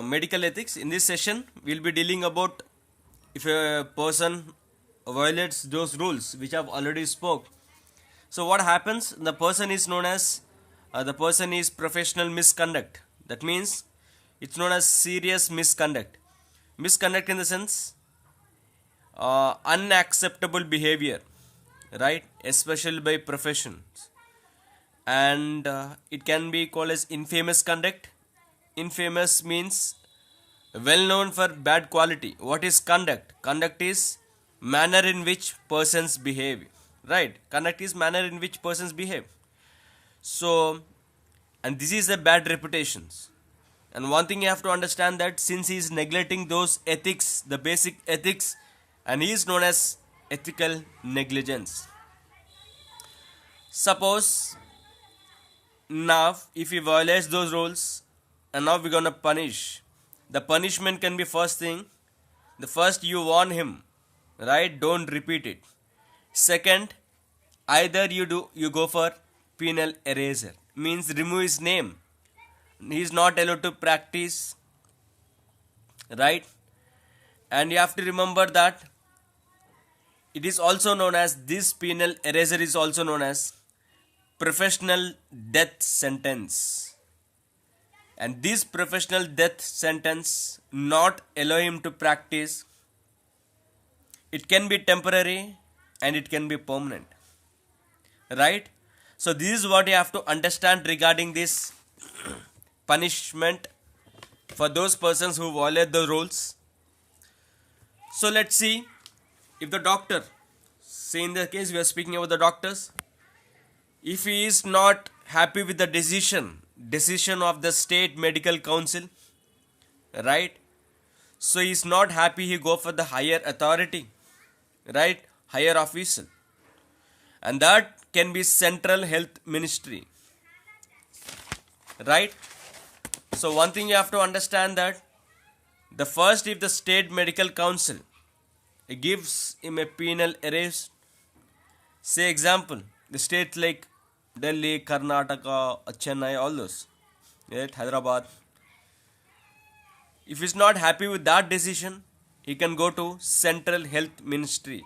Medical ethics. In this session, we'll be dealing about if a person violates those rules which I've already spoke. So what happens? The person is known as the person is professional misconduct. That means it's known as serious misconduct. Misconduct in the sense unacceptable behavior, right? Especially by professions, and it can be called as infamous conduct. Infamous means well known for bad quality. What is conduct? Conduct is manner in which persons behave. Right? Conduct is manner in which persons behave. So, and this is a bad reputations. And one thing you have to understand that since he is neglecting those ethics, the basic ethics, and he is known as ethical negligence. Suppose now if he violates those rules and now we're gonna punish, the punishment can be first thing, the first you warn him, right? Don't repeat it. Second, either you go for penal eraser, means remove his name, he is not allowed to practice, right? And you have to remember that it is also known as, this penal eraser is also known as professional death sentence. And this professional death sentence not allow him to practice. It can be temporary and it can be permanent, right? So this is what you have to understand regarding this punishment for those persons who violate the rules. So let's see, if the doctor, say in the case we are speaking about the doctors, if he is not happy with the decision of the state medical council, right? So he is not happy, he go for the higher authority, right? Higher official, and that can be central health ministry, right? So one thing you have to understand that the first, if the state medical council gives him a penal arrest, say example the states like Delhi, Karnataka, Chennai, all those, right? Hyderabad. If he's not happy with that decision, he can go to Central Health Ministry,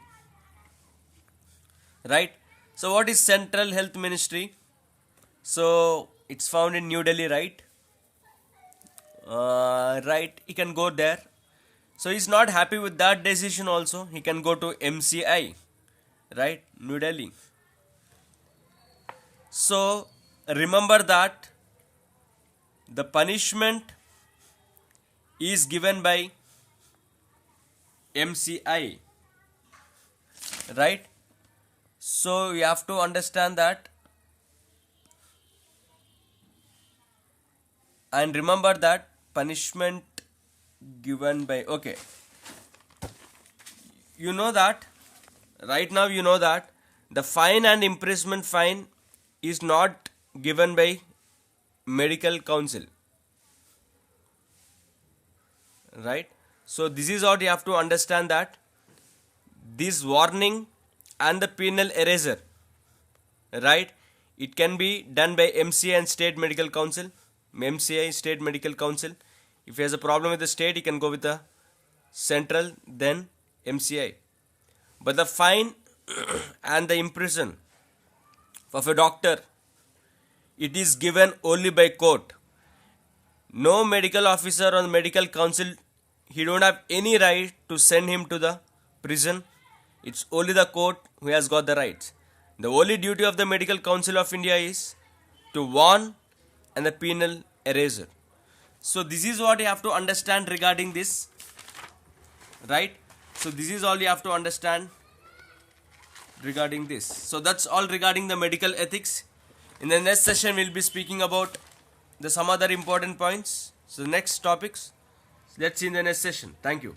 right? So what is Central Health Ministry? So it's found in New Delhi, right? Right, he can go there. So he's not happy with that decision also, he can go to MCI, right? New Delhi. So remember that the punishment is given by MCI, right? So you have to understand that, and remember that punishment given by, okay, you know that right now, you know that the fine and imprisonment fine is not given by medical council, right? So this is what you have to understand, that this warning and the penal eraser, right, it can be done by MCI and state medical council. MCI, state medical council. If he has a problem with the state, he can go with the central, then MCI. But the fine and the imprison of a doctor, it is given only by court. No medical officer or medical council, he don't have any right to send him to the prison. It's only the court who has got the rights. The only duty of the Medical Council of India is to warn and the penal eraser. So this is what you have to understand regarding this, right? So this is all you have to understand regarding this. So that's all regarding the medical ethics. In the next session we'll be speaking about some other important points. So the next topics, let's see in the next session. Thank you.